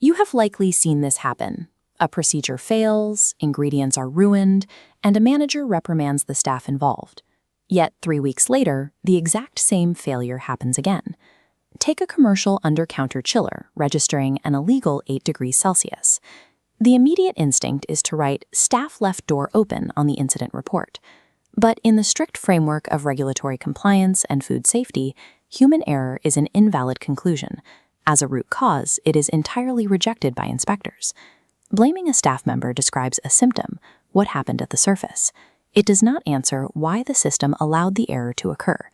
You have likely seen this happen. A procedure fails, ingredients are ruined, and a manager reprimands the staff involved. Yet 3 weeks later, the exact same failure happens again. Take a commercial under-counter chiller registering an illegal 8 degrees Celsius. The immediate instinct is to write "staff left door open" on the incident report. But in the strict framework of regulatory compliance and food safety, human error is an invalid conclusion. As a root cause, it is entirely rejected by inspectors. Blaming a staff member describes a symptom, what happened at the surface. It does not answer why the system allowed the error to occur.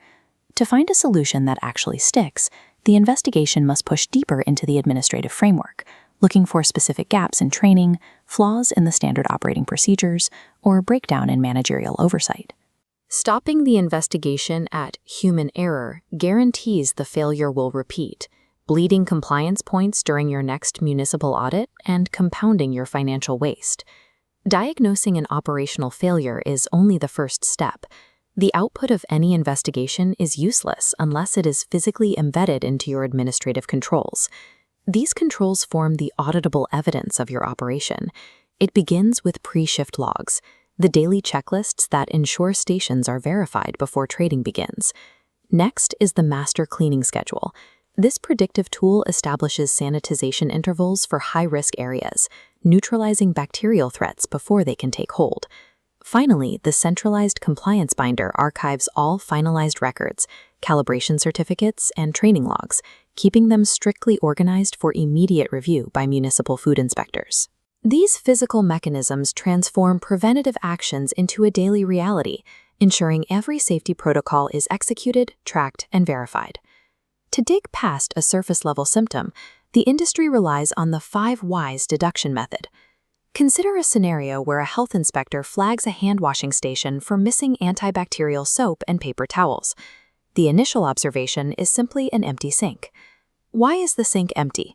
To find a solution that actually sticks, the investigation must push deeper into the administrative framework, looking for specific gaps in training, flaws in the standard operating procedures, or breakdown in managerial oversight. Stopping the investigation at human error guarantees the failure will repeat, bleeding compliance points during your next municipal audit and compounding your financial waste. Diagnosing an operational failure is only the first step. The output of any investigation is useless unless it is physically embedded into your administrative controls. These controls form the auditable evidence of your operation. It begins with pre-shift logs, the daily checklists that ensure stations are verified before trading begins. Next is the master cleaning schedule. This predictive tool establishes sanitization intervals for high-risk areas, neutralizing bacterial threats before they can take hold. Finally, the centralized compliance binder archives all finalized records, calibration certificates, and training logs, keeping them strictly organized for immediate review by municipal food inspectors. These physical mechanisms transform preventative actions into a daily reality, ensuring every safety protocol is executed, tracked, and verified. To dig past a surface-level symptom, the industry relies on the 5 whys deduction method. Consider a scenario where a health inspector flags a hand-washing station for missing antibacterial soap and paper towels. The initial observation is simply an empty sink. Why is the sink empty?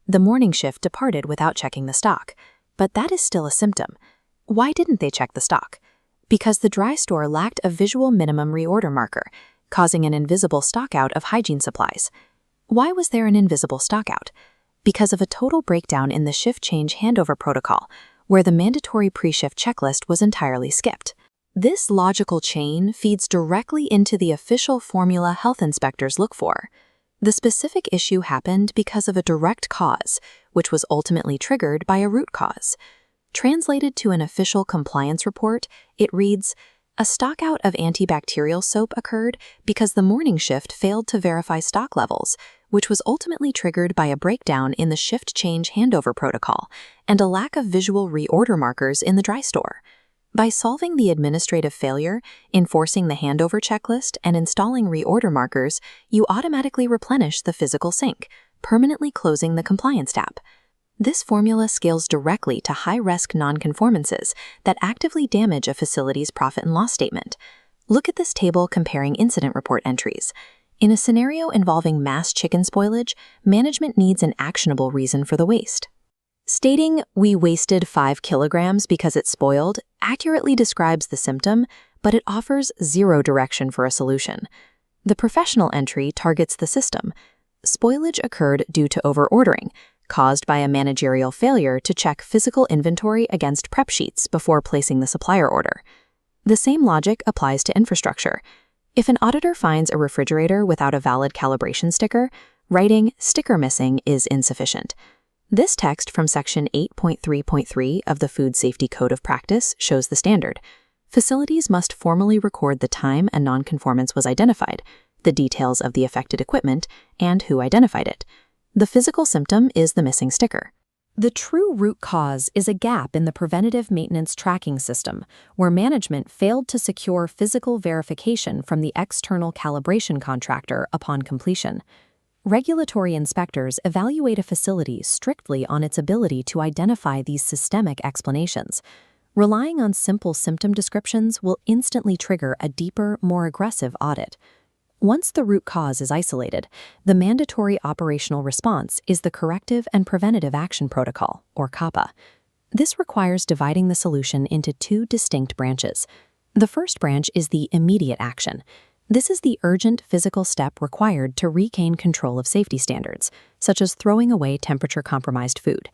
The morning shift departed without checking the stock, but that is still a symptom. Why didn't they check the stock? Because the dry store lacked a visual minimum reorder marker, causing an invisible stockout of hygiene supplies. Why was there an invisible stockout? Because of a total breakdown in the shift change handover protocol, where the mandatory pre-shift checklist was entirely skipped. This logical chain feeds directly into the official formula health inspectors look for. The specific issue happened because of a direct cause, which was ultimately triggered by a root cause. Translated to an official compliance report, it reads, "A stockout of antibacterial soap occurred because the morning shift failed to verify stock levels, which was ultimately triggered by a breakdown in the shift change handover protocol and a lack of visual reorder markers in the dry store." By solving the administrative failure, enforcing the handover checklist, and installing reorder markers, you automatically replenish the physical sink, permanently closing the compliance tab. This formula scales directly to high-risk nonconformances that actively damage a facility's profit and loss statement. Look at this table comparing incident report entries. In a scenario involving mass chicken spoilage, management needs an actionable reason for the waste. Stating, "We wasted 5 kilograms because it spoiled," accurately describes the symptom, but it offers zero direction for a solution. The professional entry targets the system. Spoilage occurred due to overordering, caused by a managerial failure to check physical inventory against prep sheets before placing the supplier order. The same logic applies to infrastructure. If an auditor finds a refrigerator without a valid calibration sticker, writing "sticker missing" is insufficient. This text from Section 8.3.3 of the Food Safety Code of Practice shows the standard. Facilities must formally record the time a nonconformance was identified, the details of the affected equipment, and who identified it. The physical symptom is the missing sticker. The true root cause is a gap in the preventative maintenance tracking system, where management failed to secure physical verification from the external calibration contractor upon completion. Regulatory inspectors evaluate a facility strictly on its ability to identify these systemic explanations. Relying on simple symptom descriptions will instantly trigger a deeper, more aggressive audit. Once the root cause is isolated, the mandatory operational response is the Corrective and Preventative Action Protocol, or CAPA. This requires dividing the solution into 2 distinct branches. The first branch is the immediate action. This is the urgent physical step required to regain control of safety standards, such as throwing away temperature-compromised food.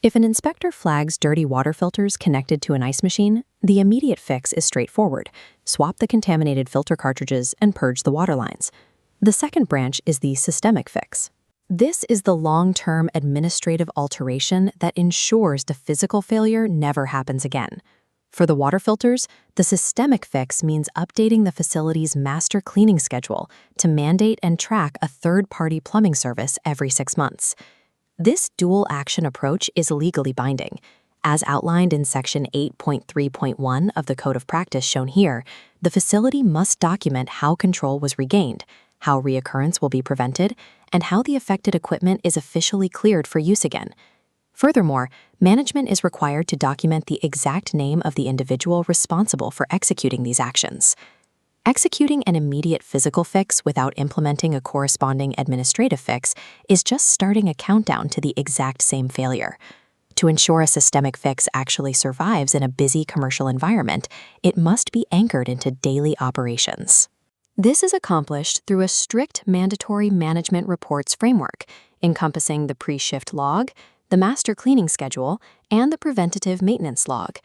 If an inspector flags dirty water filters connected to an ice machine, the immediate fix is straightforward: swap the contaminated filter cartridges and purge the water lines. The second branch is the systemic fix. This is the long-term administrative alteration that ensures the physical failure never happens again. For the water filters, the systemic fix means updating the facility's master cleaning schedule to mandate and track a third-party plumbing service every 6 months. This dual-action approach is legally binding. As outlined in Section 8.3.1 of the Code of Practice shown here, the facility must document how control was regained, how reoccurrence will be prevented, and how the affected equipment is officially cleared for use again. Furthermore, management is required to document the exact name of the individual responsible for executing these actions. Executing an immediate physical fix without implementing a corresponding administrative fix is just starting a countdown to the exact same failure. To ensure a systemic fix actually survives in a busy commercial environment, it must be anchored into daily operations. This is accomplished through a strict mandatory management reports framework, encompassing the pre-shift log, the master cleaning schedule, and the preventative maintenance log.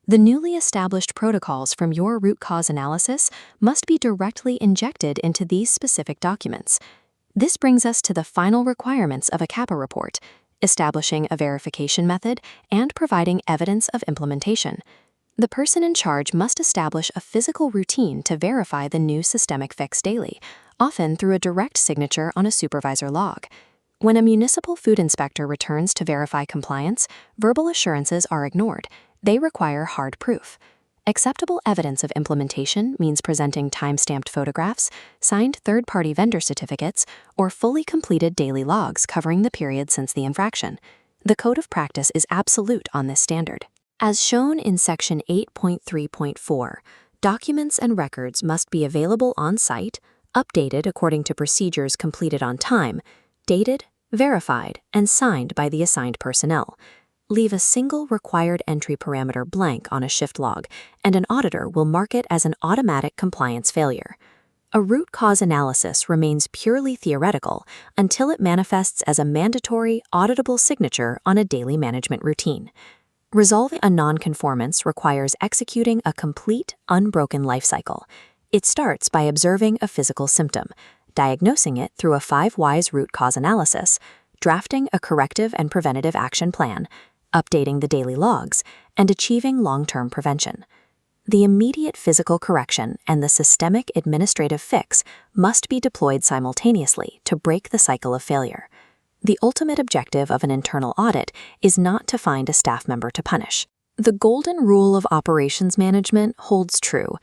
The newly established protocols from your root cause analysis must be directly injected into these specific documents. This brings us to the final requirements of a CAPA report: establishing a verification method and providing evidence of implementation. The person in charge must establish a physical routine to verify the new systemic fix daily, often through a direct signature on a supervisor log. When a municipal food inspector returns to verify compliance, verbal assurances are ignored. They require hard proof. Acceptable evidence of implementation means presenting time-stamped photographs, signed third-party vendor certificates, or fully completed daily logs covering the period since the infraction. The Code of Practice is absolute on this standard. As shown in Section 8.3.4, documents and records must be available on-site, updated according to procedures completed on time, dated, verified, and signed by the assigned personnel. Leave a single required entry parameter blank on a shift log, and an auditor will mark it as an automatic compliance failure. A root cause analysis remains purely theoretical until it manifests as a mandatory, auditable signature on a daily management routine. Resolving a nonconformance requires executing a complete, unbroken life cycle. It starts by observing a physical symptom, diagnosing it through a 5 whys root cause analysis, drafting a corrective and preventative action plan, updating the daily logs, and achieving long-term prevention. The immediate physical correction and the systemic administrative fix must be deployed simultaneously to break the cycle of failure. The ultimate objective of an internal audit is not to find a staff member to punish. The golden rule of operations management holds true: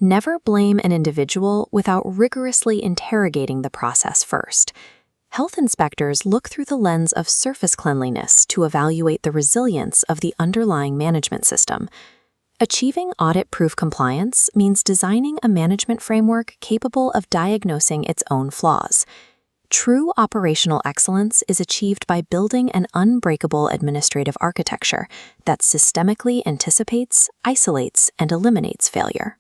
never blame an individual without rigorously interrogating the process first. Health inspectors look through the lens of surface cleanliness to evaluate the resilience of the underlying management system. Achieving audit-proof compliance means designing a management framework capable of diagnosing its own flaws. True operational excellence is achieved by building an unbreakable administrative architecture that systemically anticipates, isolates, and eliminates failure.